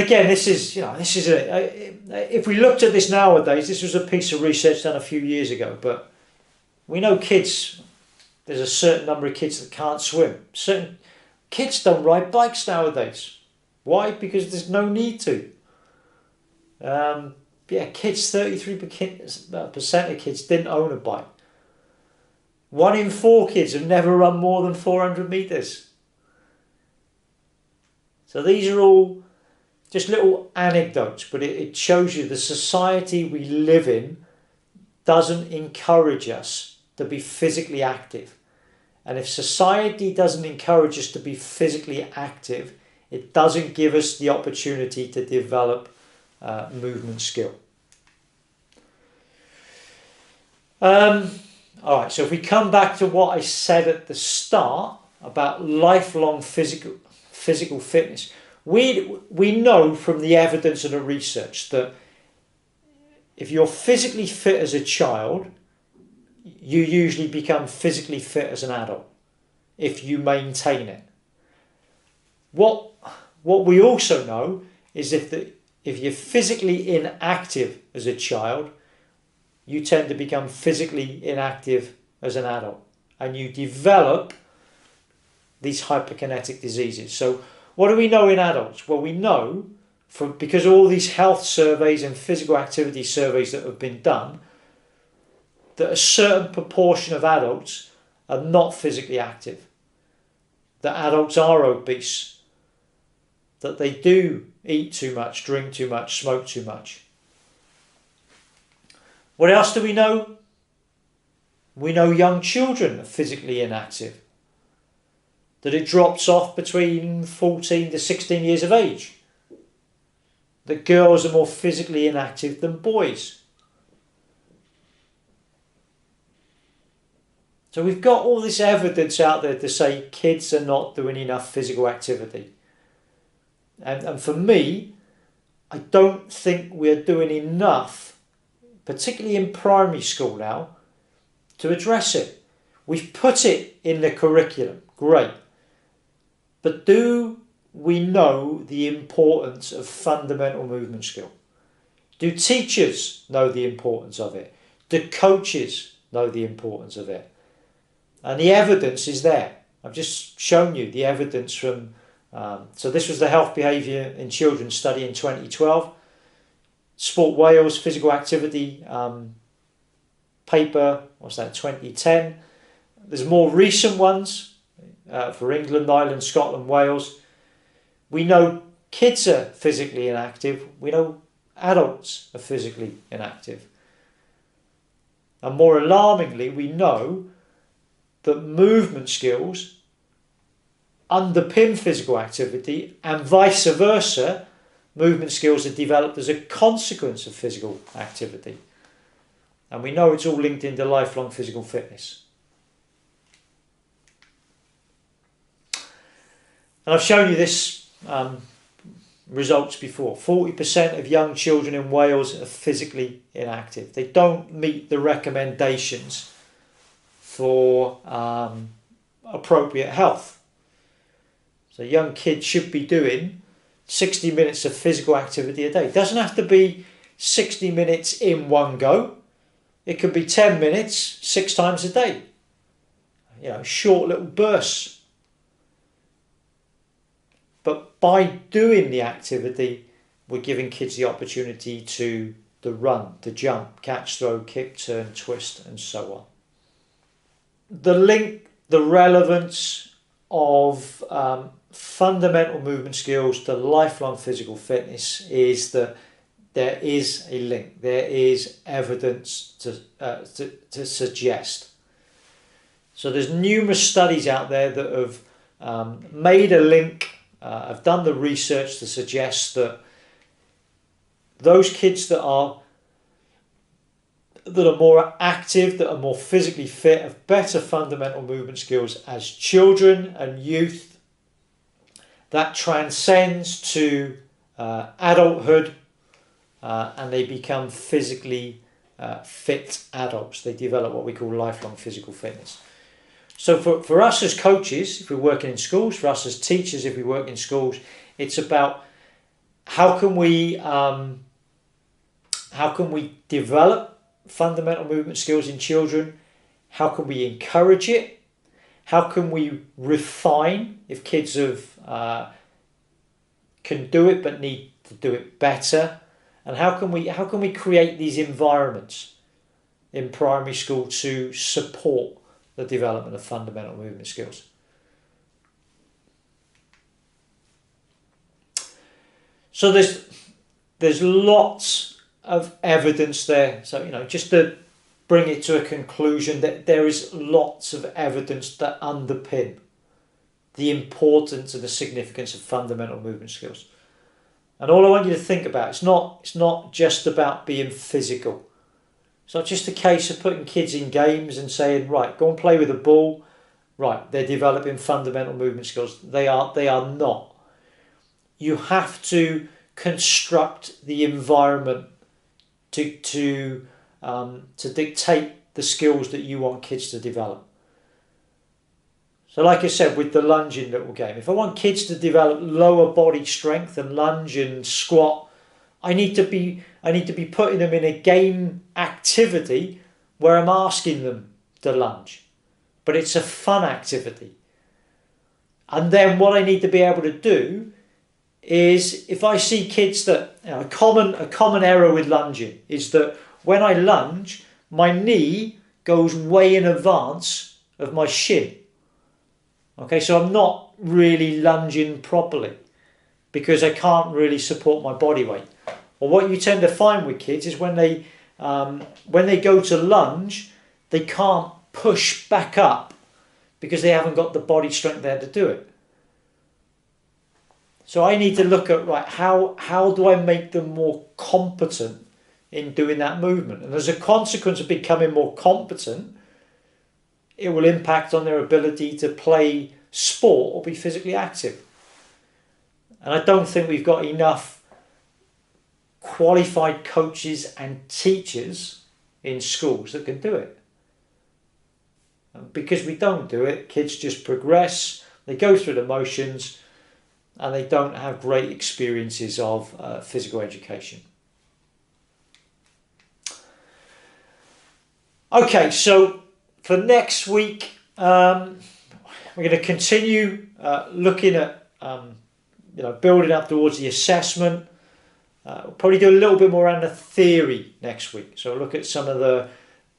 again, this is, if we looked at this nowadays, this was a piece of research done a few years ago, but we know kids, there's a certain number of kids that can't swim. Certain kids don't ride bikes nowadays. Why? Because there's no need to. Kids, 33% of kids didn't own a bike. 1 in 4 kids have never run more than 400 metres. So these are all just little anecdotes, but it shows you the society we live in doesn't encourage us to be physically active. And if society doesn't encourage us to be physically active, it doesn't give us the opportunity to develop movement skill. Alright, so if we come back to what I said at the start about lifelong physical fitness, we know from the evidence and the research that if you're physically fit as a child, you usually become physically fit as an adult if you maintain it. What we also know is if you're physically inactive as a child, you tend to become physically inactive as an adult, and you develop these hyperkinetic diseases. So what do we know in adults? Well, we know because all these health surveys and physical activity surveys that have been done, that a certain proportion of adults are not physically active, that adults are obese, that they do eat too much, drink too much, smoke too much. What else do we know? We know young children are physically inactive, that it drops off between 14 to 16 years of age, that girls are more physically inactive than boys. So we've got all this evidence out there to say kids are not doing enough physical activity. And for me, I don't think we're doing enough, particularly in primary school now, to address it. We've put it in the curriculum, great. But do we know the importance of fundamental movement skill? Do teachers know the importance of it? Do coaches know the importance of it? And the evidence is there. I've just shown you the evidence from, so this was the Health Behaviour in Children study in 2012. Sport Wales physical activity paper, what's that, 2010. There's more recent ones for England, Ireland, Scotland, Wales. We know kids are physically inactive. We know adults are physically inactive. And more alarmingly, we know that movement skills underpin physical activity, and vice versa, movement skills are developed as a consequence of physical activity. And we know it's all linked into lifelong physical fitness. And I've shown you this results before. 40% of young children in Wales are physically inactive. They don't meet the recommendations for appropriate health. So young kids should be doing 60 minutes of physical activity a day. It doesn't have to be 60 minutes in one go. It could be 10 minutes 6 times a day. You know, short little bursts. But by doing the activity, we're giving kids the opportunity to run, to jump, catch, throw, kick, turn, twist, and so on. The link, the relevance of fundamental movement skills to lifelong physical fitness is that there is a link. There is evidence to suggest. So there's numerous studies out there that have made a link, have done the research to suggest that those kids that are more active, that are more physically fit, have better fundamental movement skills as children and youth. That transcends to adulthood, and they become physically fit adults. They develop what we call lifelong physical fitness. So for us as coaches, if we're working in schools, for us as teachers, if we work in schools, it's about how can we develop fundamental movement skills in children? How can we encourage it? How can we refine if kids can do it but need to do it better? And how can we create these environments in primary school to support the development of fundamental movement skills? So there's lots of evidence there. So just to bring it to a conclusion, that there is lots of evidence that underpin the importance and the significance of fundamental movement skills. And all I want you to think about, it's not just about being physical. It's not just a case of putting kids in games and saying, right, go and play with a ball. Right, they're developing fundamental movement skills. They are not. You have to construct the environment to dictate the skills that you want kids to develop. So like I said, with the lunging little game, if I want kids to develop lower body strength and lunge and squat, I need to be putting them in a game activity where I'm asking them to lunge. But it's a fun activity. And then what I need to be able to do is, if I see kids that, a common error with lunging is that when I lunge, my knee goes way in advance of my shin. Okay, so I'm not really lunging properly because I can't really support my body weight. Well, what you tend to find with kids is when they go to lunge, they can't push back up because they haven't got the body strength there to do it. So I need to look at, right, how do I make them more competent in doing that movement? And as a consequence of becoming more competent, it will impact on their ability to play sport or be physically active. And I don't think we've got enough qualified coaches and teachers in schools that can do it. And because we don't do it, kids just progress, they go through the motions, and they don't have great experiences of physical education. Okay, so for next week, we're going to continue looking at building up towards the assessment. We'll probably do a little bit more around the theory next week. So we'll look at some of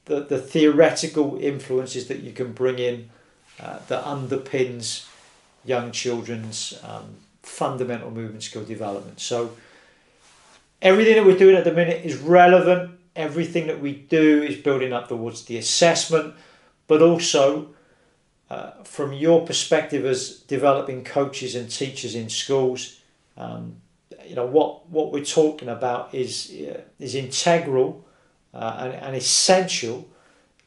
the theoretical influences that you can bring in that underpins young children's fundamental movement skill development. So everything that we're doing at the minute is relevant. Everything that we do is building up towards the assessment, but also from your perspective as developing coaches and teachers in schools, what we're talking about is integral and essential.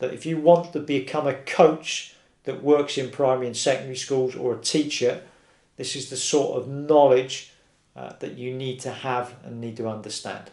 That if you want to become a coach that works in primary and secondary schools, or a teacher, this is the sort of knowledge that you need to have and need to understand.